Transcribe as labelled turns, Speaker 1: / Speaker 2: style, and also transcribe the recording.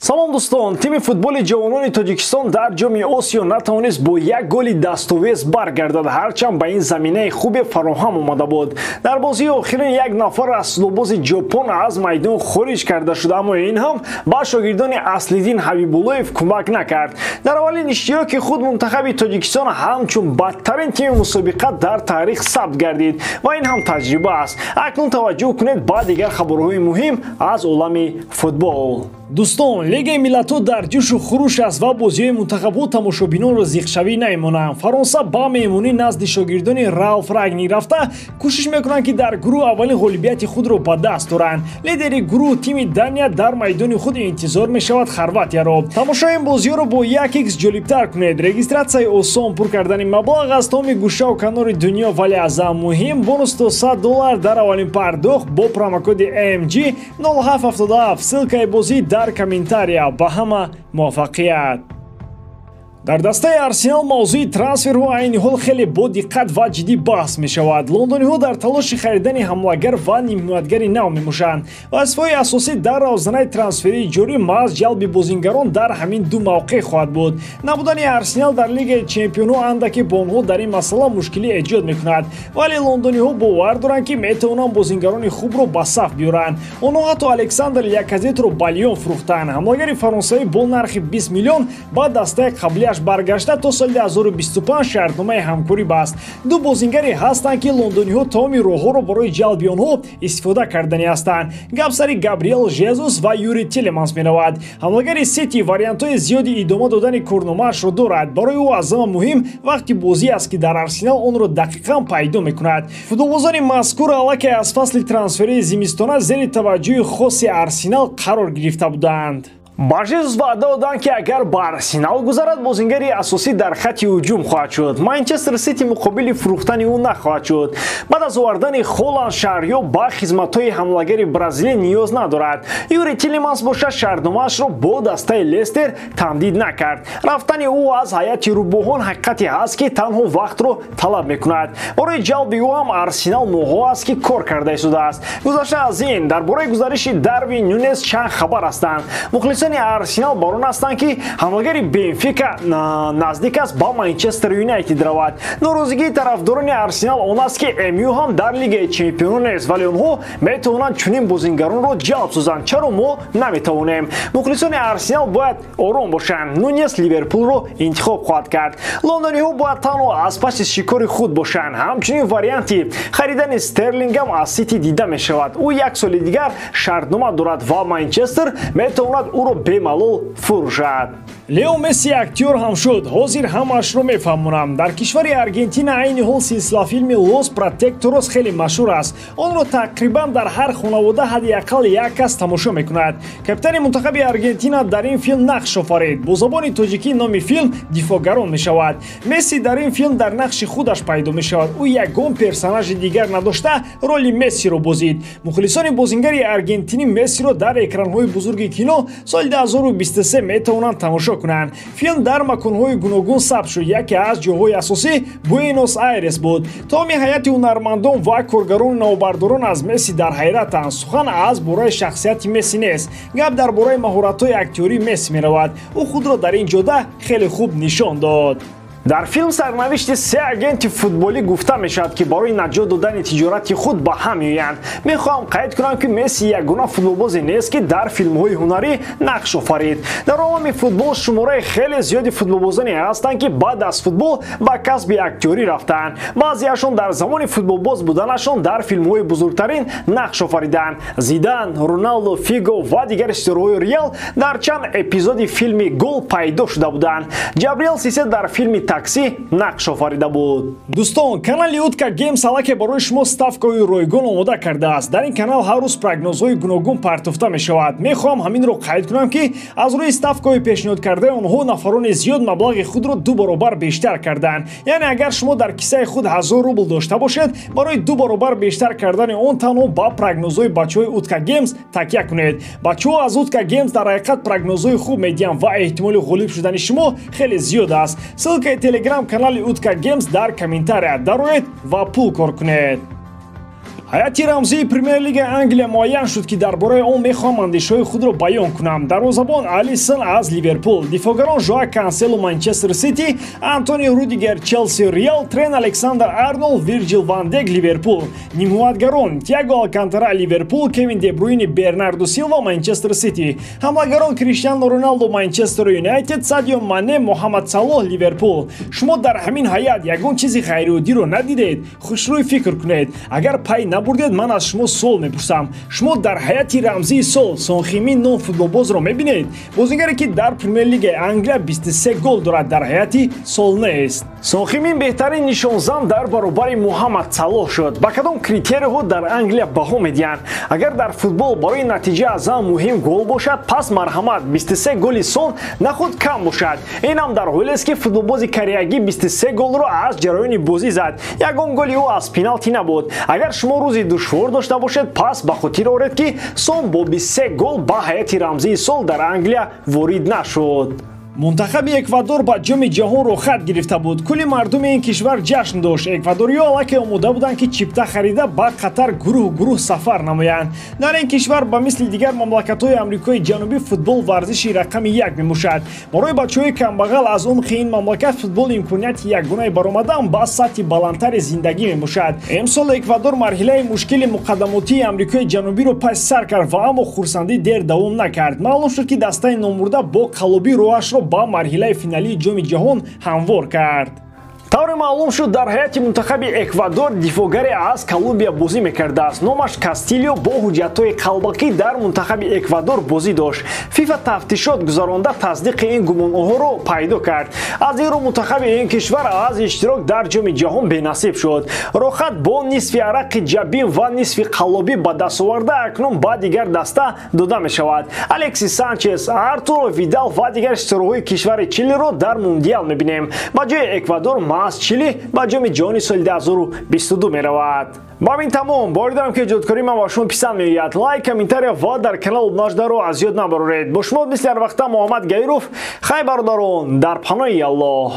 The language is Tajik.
Speaker 1: салом дӯстон, тими футболи ҷавонони Тоҷикистон дар ҷоми Осиё натавонист бо як голи дастовез баргардад, ҳарчанд ба ин заминаи хубе фароҳам омада буд. Дар бозии охирин як нафар аслубози ҷопон аз майдон хориҷ карда шуд, аммо ин ҳам ба шогирдони Аслиддин Ҳабибуллоев кӯмак накард. Дар аввалин иштироки худ мунтахаби Тоҷикистон ҳамчун бадтарин тими мусобиқа дар таърих сабт гардид ва ин ҳам таҷриба аст. Акнун таваҷҷӯҳ кунед ба дигар хабарҳои муҳим аз олами футбол. Дӯстон, Лигаи Миллатҳо дар ҷӯшу хуруш аст ва бозиҳои мунтахабҳо тамошобинонро зиқшавӣ наменонанд. Фаронса ба меҳмонӣ назди шогирдони Ралф Рагник рафта кӯшиш мекунанд ки дар гурӯҳ аввалин ғолибияти худро ба даст оранд. Лидери гурӯҳ тими Дания дар майдони худ интизор мешавад Хорватияро. Тамошои ин бозиҳоро бо 1x ҷолибтар кунед. Регистратсияи осон, пур кардани маблағ аз тамоми гӯшаву канори дунё, вале аз ҳам муҳим бонус то $100 дар аввалин пардохт бо промокоди AMG 0777. ссилкаи бозӣ дар комментария. Ба ҳама муваффақият. Дар дастаи Арсенал мавзӯи трансферҳо айни ҳол хеле бо диққат ва ҷиддӣ баҳс мешавад. Лондониҳо дар талоши харидани ҳамлагар ва нимҳиматгари нав мебошанд. Вазифаи асосӣ дар равзанаи трансферии ҷорӣ маҳз ҷалби бозингарон дар ҳамин ду мавқеъ хоҳад буд. Набудани Арсенал дар Лигаи Чемпионҳо андаке ба онҳо дар ин масъала мушкилӣ эҷод мекунад, вале лондониҳо бовар доранд ки метавонанд бозингарони хубро ба саф биёранд. Онҳо ҳатто Александр Ляказетро ба Лион фурӯхтанд. Ҳамлагари фаронсавӣ бо нархи 20 миллион ба дастаи қаблияш баргашта то соли 2025 шартномаи ҳамкорӣ баст. Ду бозингаре ҳастанд ки лондониҳо тамоми роҳҳоро барои ҷалби онҳо истифода кардани ҳастанд. Гап сари Габриэл Жезус ва Юри Телеманс меравад. Ҳамлагари Сити вариантҳои зиёди идома додани корномаашро дорад. Барои ӯ аз ҳама муҳим вақти бозӣ аст ки дар Арсенал онро дақиқан пайдо мекунад. Футболбозони мазкур аллакай аз фасли трансферии зимистона зери таваҷҷӯҳи хоси Арсенал қарор гирифта буданд. Ба Жезус ваъда доданд ки агар ба Арсенал гузарад, бозингари асосӣ дар хатти ҳуҷум хоҳад шуд. Манчестер Сити муқобили фурӯхтани ӯ нахоҳад шуд. Баъд аз овардани Холланд Шаҳрёр ба хизматҳои ҳамлагари бразилӣ ниёз надорад. Юри Тилеманс бошад шартномаашро бо дастаи Лестер тамдид накард. Рафтани ӯ аз ҳайати рӯбоҳон ҳақиқате ҳаст ки танҳо вақтро талаб мекунад. Барои ҷалби ӯ ҳам Арсенал моҳҳо аст ки кор карда истодааст. Гузашта аз ин, дар бораи гузариши Дарвин Нунес чанд хабар ҳастанд. Мухлисони Арсенал бар он ҳастанд ки ҳамлагари Бенфика наздик аст ба Манчестер Юнайтед равад. Норозигии тарафдорони Арсенал он аст ки МЮ ҳам дар Лигаи Чемпионҳо нест, вале онҳо метавонанд чунин бозингаронро ҷалб созанд. Чаро мо наметавонем? Мухлисони Арсенал бояд ором бошанд. Нунес Ливерпулро интихоб хоҳад кард. Лондониҳо бояд танҳо аз паси шикори худ бошанд. Ҳамчунин варианти харидани Стерлингам аз Сити дида мешавад. ӯ як соли дигар шартнома дорад ва Манчестер метавонад ӯро бемалол фурӯшад. Лео Месси актёр ҳам шуд. Ҳозир ҳамаашро мефаҳмонам. Дар кишвари Аргентина айни ҳол силсилафилми Лос Протекторос хеле машҳур аст. Онро тақрибан дар ҳар хонавода ҳадди ақал як кас тамошо мекунад. Капитани мунтахаби Аргентина дар ин филм нақш офарид. Бо забони тоҷикӣ номи филм дифоъгарон мешавад. Месси дар ин филм дар нақши худаш пайдо мешавад. ӯ ягон персонажи дигар надошта роли Мессиро бозид. Мухлисони бозингари аргентинӣ Мессиро дар экранҳои бузурги кино соли 2023 метавонанд тамошо кунанд. Филм дар маконҳои гуногун сабт шуд. Яке аз ҷойҳои асосӣ Буэнос Айрес буд. Тамоми ҳайати ҳунармандон ва коргарони навбардорон аз Месси дар ҳайратанд. Сухан аз бораи шахсияти Месси нест. Гап дар бораи маҳоратҳои актёрии Месси меравад. ӯ худро дар ин ҷода хеле хуб нишон дод. Дар филм сарнавишти се агенти футболӣ гуфта мешавад ки барои наҷот додани тиҷорати худ ба ҳам меоянд. Мехоҳам қайд кунам ки Месси ягона футболбозе нест ки дар филмҳои ҳунарӣ нақш офарид. Дар олами футбол шумораи хеле зиёди футболбозоне ҳастанд ки баъд аз футбол ба касби актёрӣ рафтаанд. Баъзеашон дар замони футболбоз буданашон дар филмҳои бузургтарин нақш офариданд. Зидан, Роналдо, Фиго ва дигар историяҳои Реал дар чанд эпизоди филми Гол пайдо шуда буданд. Ҷабриэл Сисе дар филми такси нақш офарида буд. Дӯстон, канали Утка Геймс аллакай барои шумо ставкаҳои ройгон омода кардааст. Дар ин канал ҳар рӯз прогнозҳои гуногун партофта мешавад. Мехоҳам ҳаминро қайд кунам ки аз рӯи ставкаҳои пешниҳод кардаи онҳо нафарони зиёд маблағи худро 2 баробар бештар карданд. Яъне агар шумо дар киссаи худ 1000 рубл дошта бошед, барои 2 баробар бештар кардани он танҳо ба прогнозҳои бачаҳои Утка Геймс такя кунед. Бачаҳо аз Утка Геймс дар ҳақиқат прогнозҳои хуб медиҳанд ва эҳтимоли ғолиб шудани шумо хеле зиёд аст. Ссилкаи телеграм канали Утка Геймс дар комментария дароед ва пул кор кунед. ҳайати рамзии премер-лигаи Англия муайян шуд ки дар бораи он мехоҳам андешаҳои худро баён кунам. Дарвозабон Алисон аз Ливерпул, дифоъгарон Жоа Кансело Манчестер Сити, Антонио Рудигер Челси Реал, Трент Александр-Арнолд Вирджил ван Дайк Ливерпул, нимҳоятгарон Тиаго Алкантара Ливерпул, Кевин Де Брюйне Бернардо Силва Манчестер Сити, ҳамлагарон Криштиану Роналдо Манчестер Юнайтед, Садио Мане Муҳаммад Салоҳ Ливерпул. Шумо дар ҳамин ҳайат ягон чизи ғайриоддиро надидед? Хушрӯй фикр кунед. Агар пай набурдед, ман аз шумо суол мепурсам. Шумо дар ҳайати рамзии сол Сон Химин ном футболбозро мебинед? Бозигаре ки дар премер-лигаи Англия 23 гол дорад, дар ҳайати сол нест. Сон Химин беҳтарин нишонзан дар баробари Муҳаммад Салоҳ шуд. Ба кадом критерияҳо дар Англия баҳо медиҳанд? Агар дар футбол барои натиҷа аз ҳам муҳим гол бошад, пас марҳамат 23 голи сон нахуд кам бошад. Инам дар ҳолест ки футболбози кореягӣ 23 голро аз ҷараёни бозӣ зад. Ягон голи ӯ аз пеналти набуд. Агар шумо рӯзи душвор дошта бошед, пас ба хотир оред ки сон бо 23 гол ба ҳайати рамзии сол дар Англия ворид нашуд. Мунтахаби Эквадор ба ҷоми ҷаҳонро хат гирифта буд. Кулли мардуми ин кишвар ҷашн дошт. Эквадориё аллакай омода буданд ки чипта харида ба Қатар гурӯҳ сафар намоянд. Дар ин кишвар ба мисли дигар мамлакатҳои Амрикои Ҷанубӣ футбол варзиши рақами 1 мебошад. Барои бачаҳои камбағал аз умқи ин мамлакат футбол имконияти ягонаи баромадан ба сатҳи баландтари зиндагӣ мебошад. Имсол Эквадор марҳилаи мушкили муқаддамотии Амрикои Ҷанубиро пас сар кард ва аммо хурсандӣ дер давом накард. Маълум шуд ки дастаи номурда бо қалоби роҳашро ба марҳилаи финалии ҷоми ҷаҳон ҳамвор кард. тавре маълум шуд дар ҳайати мунтахаби Эквадор дифоъгаре аз Колумбия бозӣ мекардааст. Номаш Кастильо бо ҳуҷҷатҳои қалбақӣ дар мунтахаби Эквадор бозӣ дошт. фифа тафтишот гузаронда тасдиқи ин гумонҳоро пайдо кард. аз ин рӯ мунтахаби ин кишвар аз иштирок дар ҷоми ҷаҳон бенасиб шуд. рохат бо нисфи арақи ҷабин ва нисфи қаллобӣ ба дастоварда акнун ба дигар даста дода мешавад. Алексис Санчес, Артуро Видал ва дигар ситораҳои кишвари Чилиро дар мундиал мебинем. ба ҷои Эквадор аз Чили ба ҷоми ҷаҳони соли 2022 меравад. ба ин тамом. бори дорам ки ҷодкории ман ба шумо писанд меояд. лайк, комментария ва дар канал наждаро аз ёд набароред. бо шумо мисли ҳар вақта Муҳаммад Гайров. хай бародарон, дар паноҳи Аллоҳ.